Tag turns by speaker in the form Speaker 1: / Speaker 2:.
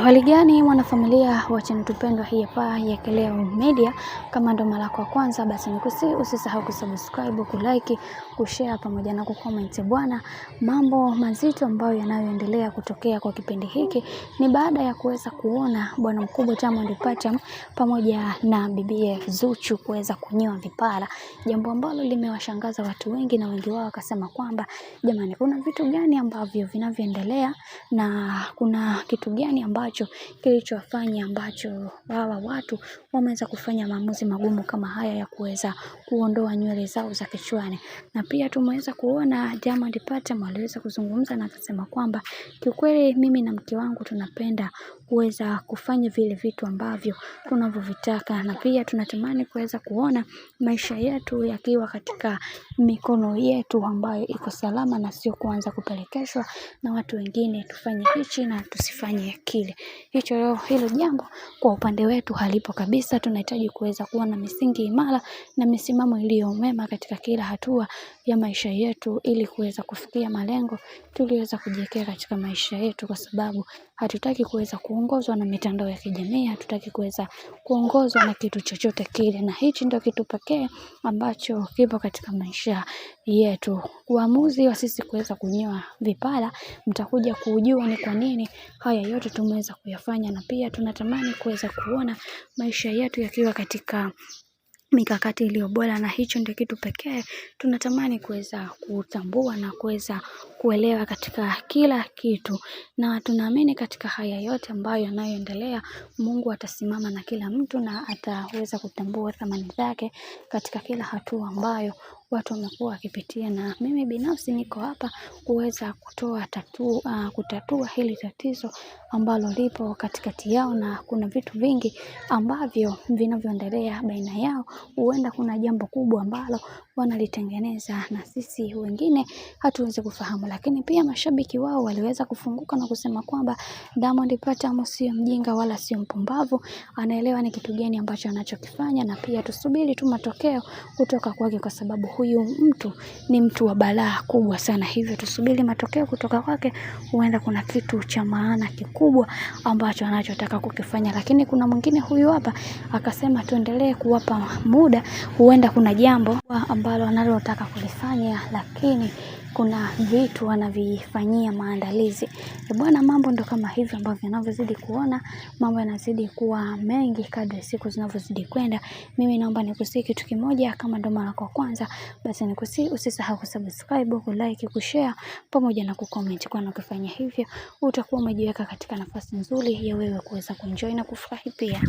Speaker 1: Hali gani mwanafamilia wa channel tupendwa hii hapa ya Kileo Media. Kama ndo mara kwa kwanza basi usisahau kusubscribe, kulike, kushare pamoja na kucomment. Bwana, mambo mazito ambayo yanayoendelea kutokea kwa kipindi hiki ni baada ya kuweza kuona bwana mkubwa Diamond Platnumz pamoja na bibie Zuchu kuweza kunyoa vipara, jambo ambalo limewashangaza watu wengi, na wengi wao wakasema kwamba jamani, kuna vitu gani ambavyo vinavyoendelea na kuna kitu gani ambacho kilichowafanya ambacho hawa watu wameweza kufanya maamuzi magumu kama haya ya kuweza kuondoa nywele zao za kichwani. Na pia tumeweza kuona Diamond Platnumz aliweza kuzungumza na akasema kwamba kiukweli mimi na mke wangu tunapenda kuweza kufanya vile vitu ambavyo tunavyovitaka, na pia tunatamani kuweza kuona maisha yetu yakiwa katika mikono yetu ambayo iko salama, na sio kuanza kupelekeshwa na watu wengine tufanye hichi na tusifanye kile. Hilo jambo kwa upande wetu halipo kabisa. Tunahitaji kuweza kuwa na misingi imara na misimamo iliyo mema katika kila hatua ya maisha yetu, ili kuweza kufikia malengo tuliweza kujiwekea katika maisha yetu, kwa sababu hatutaki kuweza kuongozwa na mitandao ya kijamii, hatutaki kuweza kuongozwa na kitu chochote kile, na hichi ndio kitu pekee ambacho kipo katika maisha yetu. Uamuzi wa sisi kuweza kunyoa vipara mtakuja kujua ni kwa nini haya yote tumeweza kuyafanya, na pia tunatamani kuweza kuona maisha yetu yakiwa katika mikakati iliyo bora, na hicho ndio kitu pekee tunatamani kuweza kutambua na kuweza kuelewa katika kila kitu, na tunaamini katika haya yote ambayo yanayoendelea Mungu atasimama na kila mtu na ataweza kutambua thamani zake katika kila hatua ambayo watu wamekuwa wakipitia. Na mimi binafsi niko hapa kuweza kutatua hili tatizo ambalo lipo katikati yao, na kuna vitu vingi ambavyo vinavyoendelea baina yao. Huenda kuna jambo kubwa ambalo wanalitengeneza na sisi wengine hatuwezi kufahamu, lakini pia mashabiki wao waliweza kufunguka na kusema kwamba Diamond Platnumz sio mjinga wala sio mpumbavu, anaelewa ni kitu gani ambacho anachokifanya, na pia tusubiri tu matokeo kutoka kwake, kwa sababu huyu mtu ni mtu wa balaa kubwa sana. Hivyo tusubiri matokeo kutoka kwake, huenda kuna kitu cha maana kikubwa ambacho anachotaka kukifanya. Lakini kuna mwingine huyu hapa akasema tuendelee kuwapa muda, huenda kuna jambo ambalo analotaka kulifanya, lakini kuna vitu wanavifanyia maandalizi. Bwana, mambo ndo kama hivyo ambavyo yanavyozidi kuona mambo yanazidi kuwa mengi kadri siku zinavyozidi kwenda. Mimi naomba nikusihi kitu kimoja, kama ndo mara kwa kwanza basi nikusihi usisahau kusubscribe, kulike, kushare pamoja na kucomment, kwa kufanya hivyo utakuwa umejiweka katika nafasi nzuri ya wewe kuweza kuenjoy na kufurahi pia.